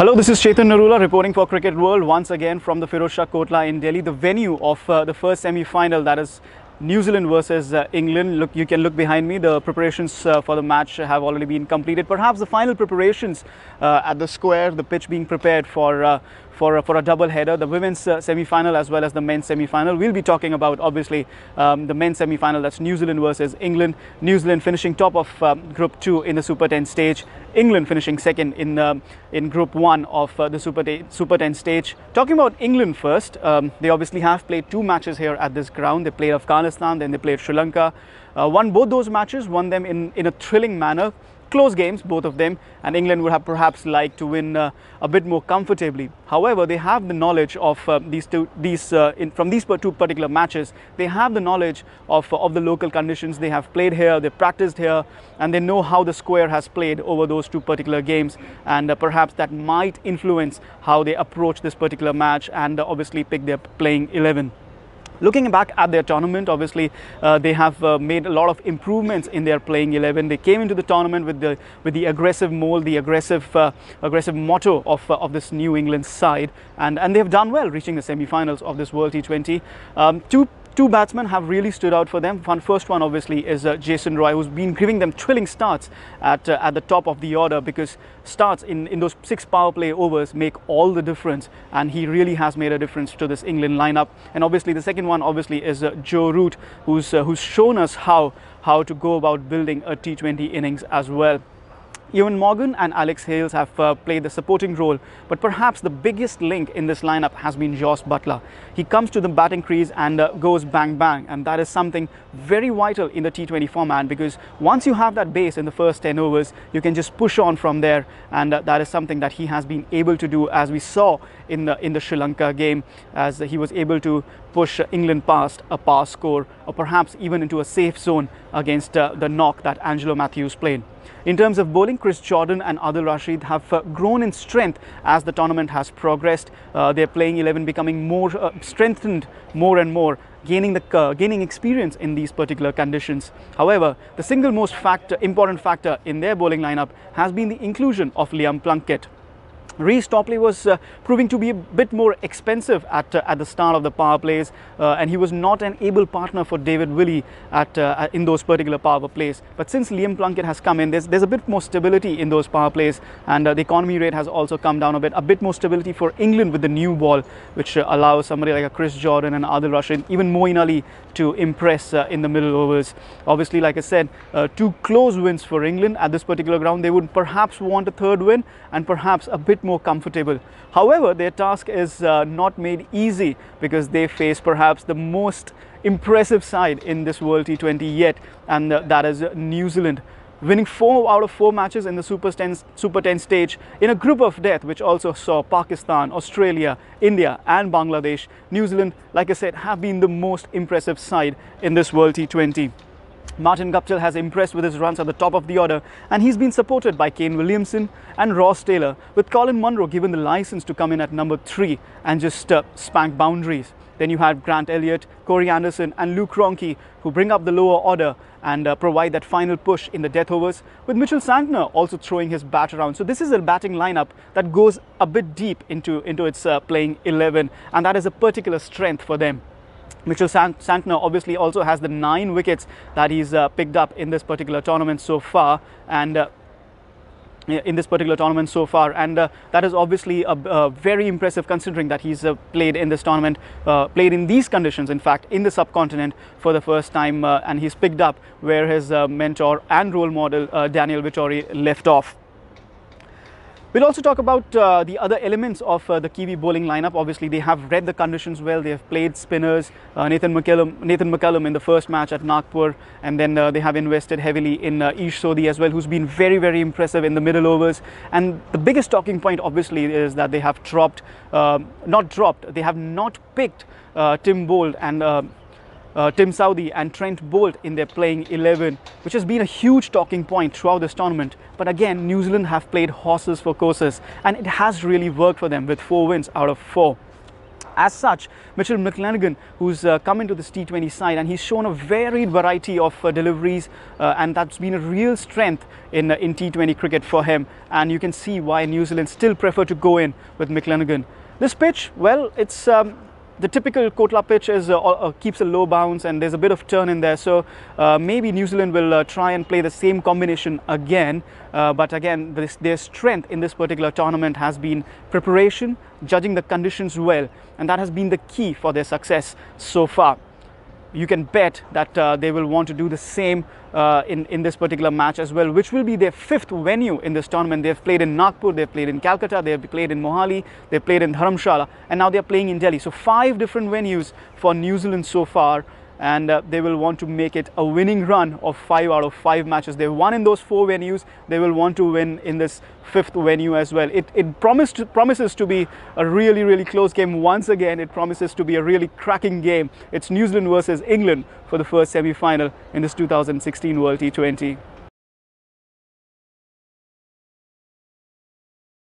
Hello, this is Chetan Narula reporting for Cricket World once again from the Firozshah Kotla in Delhi, the venue of the first semi-final, that is New Zealand versus England. Look, you can look behind me. The preparations for the match have already been completed. Perhaps the final preparations at the square, the pitch being prepared for a double header, the women's semi-final as well as the men's semi-final. We'll be talking about obviously the men's semi-final, that's New Zealand versus England. New Zealand finishing top of Group 2 in the Super 10 stage. England finishing second in Group 1 of the Super 10 stage. Talking about England first, they obviously have played two matches here at this ground. They played Afghanistan, then they played Sri Lanka. Won both those matches, won them in a thrilling manner. Close games, both of them, and England would have perhaps liked to win a bit more comfortably. However, they have the knowledge of from these two particular matches. They have the knowledge of the local conditions. They have played here, they practiced here, and they know how the square has played over those two particular games, and perhaps that might influence how they approach this particular match and obviously pick their playing 11. Looking back at their tournament, obviously they have made a lot of improvements in their playing 11. They came into the tournament with the aggressive mold, the aggressive motto of this New England side, and they have done well, reaching the semi-finals of this World T20. Two batsmen have really stood out for them. First one obviously is Jason Roy, who's been giving them thrilling starts at the top of the order, because starts in those 6 power play overs make all the difference, and he really has made a difference to this England lineup. And obviously the second one obviously is Joe Root, who's shown us how to go about building a T20 innings as well. Ewan Morgan and Alex Hales have played the supporting role, but perhaps the biggest link in this lineup has been Jos Buttler. He comes to the batting crease and goes bang bang, and that is something very vital in the T20 format, because once you have that base in the first 10 overs, you can just push on from there, and that is something that he has been able to do, as we saw in the Sri Lanka game, as he was able to push England past a par score, or perhaps even into a safe zone against the knock that Angelo Matthews played. In terms of bowling, Chris Jordan and Adil Rashid have grown in strength as the tournament has progressed. Their playing 11 becoming more strengthened more and more, gaining experience in these particular conditions. However, the single most important factor in their bowling lineup has been the inclusion of Liam Plunkett. Reece Topley was proving to be a bit more expensive at the start of the power plays, and he was not an able partner for David Willey in those particular power plays. But since Liam Plunkett has come in, there's a bit more stability in those power plays, and the economy rate has also come down a bit more stability for England with the new ball, which allows somebody like a Chris Jordan and Adil Rashid, even Moeen Ali, to impress in the middle overs. Obviously, like I said, 2 close wins for England at this particular ground. They would perhaps want a third win and perhaps a bit more comfortable. However, their task is not made easy, because they face perhaps the most impressive side in this World T20 yet, and that is New Zealand, winning 4 out of 4 matches in the Super 10 stage in a group of death, which also saw Pakistan, Australia, India and Bangladesh. New Zealand, like I said, have been the most impressive side in this World T20. Martin Guptill has impressed with his runs at the top of the order, and he's been supported by Kane Williamson and Ross Taylor, with Colin Munro given the license to come in at number 3 and just spank boundaries. Then you have Grant Elliott, Corey Anderson and Luke Ronchi, who bring up the lower order and provide that final push in the death overs, with Mitchell Santner also throwing his bat around. So this is a batting lineup that goes a bit deep into its playing 11, and that is a particular strength for them. Mitchell Santner obviously also has the 9 wickets that he's picked up in this particular tournament so far, and that is obviously very impressive, considering that he's played in this tournament, played in these conditions, in fact in the subcontinent for the first time, and he's picked up where his mentor and role model Daniel Vittori left off. We'll also talk about the other elements of the Kiwi bowling lineup. Obviously, they have read the conditions well. They have played spinners, Nathan McCallum in the first match at Nagpur, and then they have invested heavily in Ish Sodhi as well, who's been very, very impressive in the middle overs. And the biggest talking point, obviously, is that they have they have not picked Tim Bolt and Tim Southee and Trent Bolt in their playing 11, which has been a huge talking point throughout this tournament. But again, New Zealand have played horses for courses, and it has really worked for them with 4 wins out of 4. As such, Mitchell McClenaghan, who's come into this T20 side, and he's shown a varied variety of deliveries, and that's been a real strength in T20 cricket for him. And you can see why New Zealand still prefer to go in with McClenaghan. This pitch, well, it's the typical Kotla pitch is keeps a low bounce, and there's a bit of turn in there. So maybe New Zealand will try and play the same combination again. But again, their strength in this particular tournament has been preparation, judging the conditions well, and that has been the key for their success so far. You can bet that they will want to do the same in this particular match as well, which will be their 5th venue in this tournament. They've played in Nagpur, they've played in Calcutta, they've played in Mohali, they've played in Dharamshala, and now they're playing in Delhi. So 5 different venues for New Zealand so far, and they will want to make it a winning run of 5 out of 5 matches. They've won in those 4 venues. They will want to win in this 5th venue as well. It promises to be a really, really close game. Once again, it promises to be a really cracking game. It's New Zealand versus England for the first semi-final in this 2016 World T20.